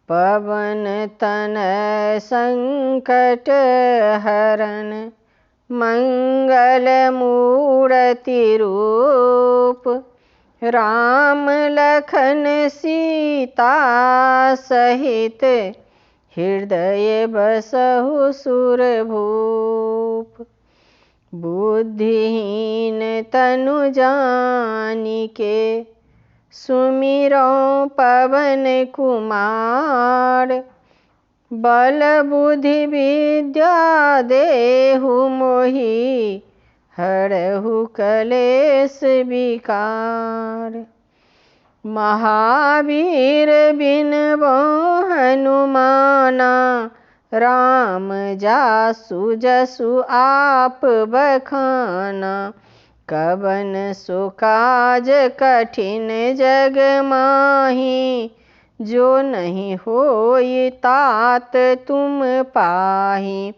पवन तनय संकट हरण मंगल मूर्ति रूप। राम लखन सीता सहित हृदय बसहु सुरभूप। बुद्धिहीन तनु जानिके सुमिरो पवन कुमार। बल बुद्धि विद्या देहु मोहि हरहु कलेश विकार। महावीर बिनबो हनुमाना राम जासु जसु आप बखाना। कवन सो काज कठिन जग माही जो नहीं होई तात तुम पाही।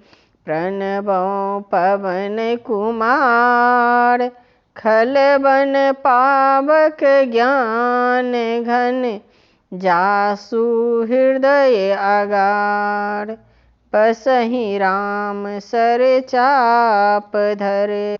प्रणबो पवन कुमार खल बन पावक ज्ञान घन। जासु हृदय अगार बसहि राम सर चाप धर।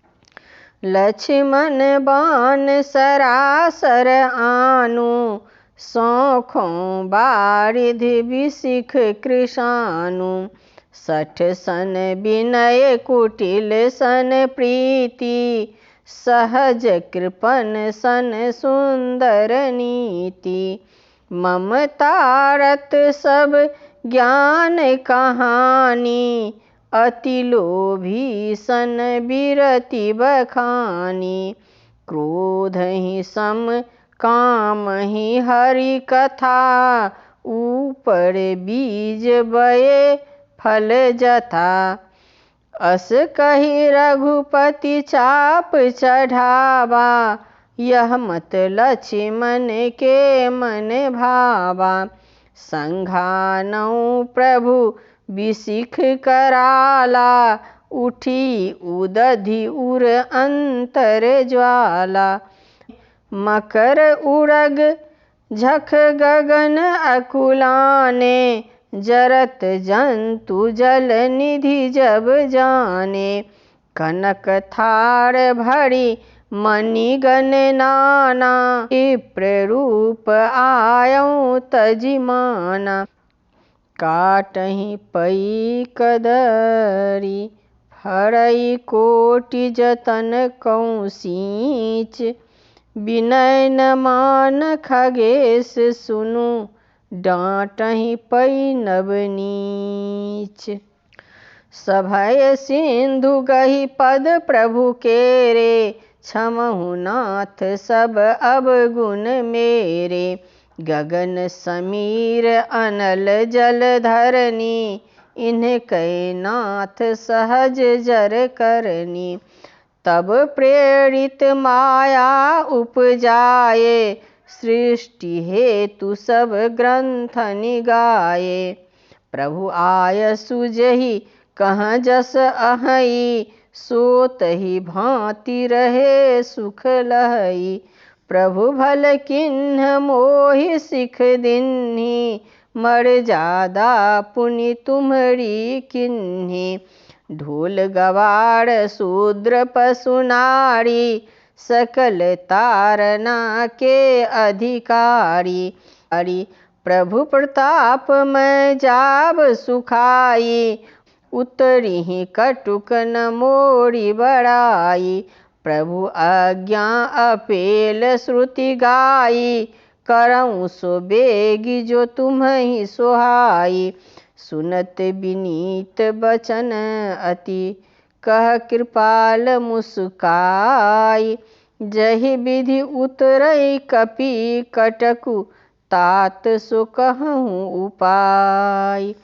लक्ष्मण बाण सरासर आनु सौखों बारिधि बिसिख कृशानु। सठ सन विनय कुटिल सन प्रीति सहज कृपन सन सुंदर नीति। ममता रत सब ज्ञान कहानी अति लोभी सन बिरति बखानी। क्रोध ही सम काम ही हरि कथा ऊपर बीज बये फल जथा। अस कही रघुपति चाप चढ़ावा यह मत लक्ष्मण के मन भावा। संघानऊ प्रभु बिसिख कराला उठी उदधि उर अंतर ज्वाला। मकर उड़ग झख गगन अकुलाने जरत जंतु जल निधि जब जाने। कनक थार भरी मणिगण नाना विप्र रूप आयौ तजिमाना। काटहि पई कदरी फरई कोटि जतन कौ सींच। विनय न मान खगेश सुनु डांटहि पई नवनीच। सभय सिंधु गहि पद प्रभु केरे क्षमहु नाथ सब अवगुण मेरे। गगन समीर अनल जल धरनी इनकै नाथ सहज जर करनी। तब प्रेरित माया उपजाये सृष्टि हेतु सब ग्रंथ निगाये। प्रभु आय सुजहि कहाँ जस अहई सो तहि भांति रहे सुख लहई। प्रभु भल किन्ह मोहि सिख दिन्हि मर्यादा पुनि तुम्हरी किन्हि। ढोल गवार शूद्र पशु नारी सकल तारना के अधिकारी। प्रभु प्रताप मैं जाब सुखाई उतरी कटुक न मोरी बड़ाई। प्रभु आज्ञा अपेल श्रुति गाई करऊँ सो बेगी जो तुम्हि सोहाई। सुनत विनीत बचन अति कह कृपाल मुस्काई। जहि विधि उतरई कपि कटकु तात सो कहूँ उपाय।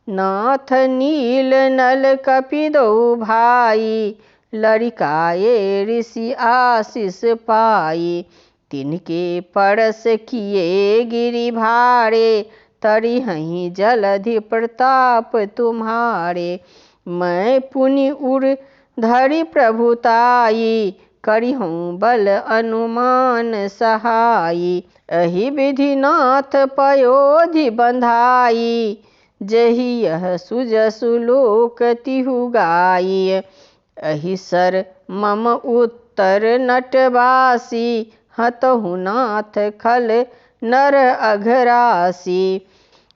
नाथ नील नल कपि दो भाई लड़िकाए ऋषि आशीष पाई। तिनके परस किए गिरि भारे तरिहहि जलधि प्रताप तुम्हारे। मैं पुनि उर धरि प्रभुताई करिहूँ बल अनुमान सहाई। अहि विधि नाथ पयोधि बंधाई, जहि यह सुजसु लोक तिहु गाई। अहि सर मम उत्तर नटवासी, हतहु नाथ खल नर अघरासी।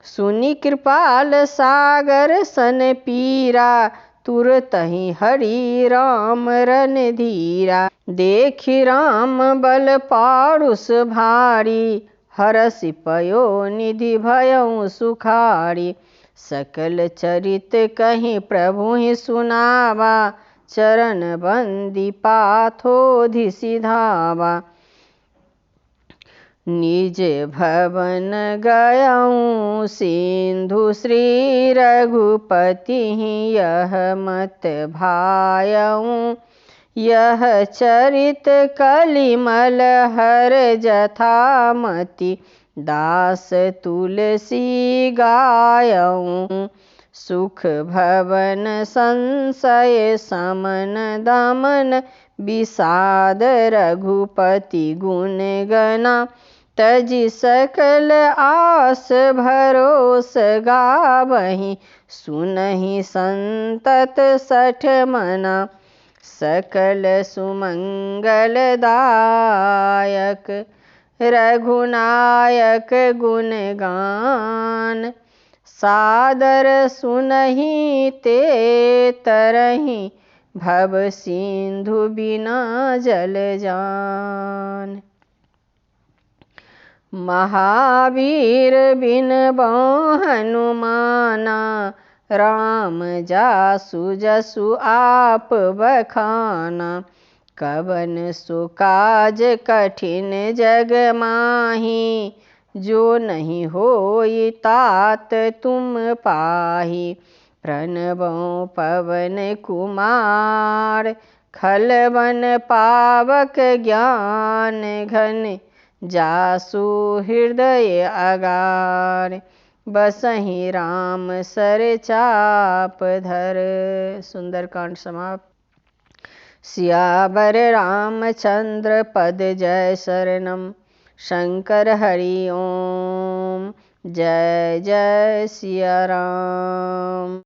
सुनि कृपाल सागर सन पीरा, तुरतहि हरि राम रणधीरा। देखि राम बल पारुष भारी, हरषि पयोनिधि भयउ सुखारी। सकल चरित कहि प्रभुहि सुनावा, चरण बंदी पाथोधि सिधावा। निज भवन गयऊँ सिंधु, श्री रघुपति यह मत भायऊँ। यह चरित कलिमल हर जथामति, दास तुलसी गायऊँ। सुख भवन संशय समन दमन, विषाद रघुपति गुण गना। तजि सकल आस भरोस गावहीं, सुनहि संतत सठ मना। सकल सुमंगल दायक, रघुनायक गुण गान। सादर सुनहि ते तरहि, भव सिंधु बिना जल जान। महावीर बिन बौ हनुमाना, राम जासु जसु आप बखाना। कवन सो काज कठिन जग माही, जो नहीं होई तात तुम पाही। प्रणबौ पवन कुमार, खलवन पावक ज्ञान घन। जासु हृदय अगार, बसहि राम सर चाप धर। सुंदरकांड समाप्त। सियावर रामचंद्र पद जय शरणम, शंकर हरि ओम। जय जय सिया राम।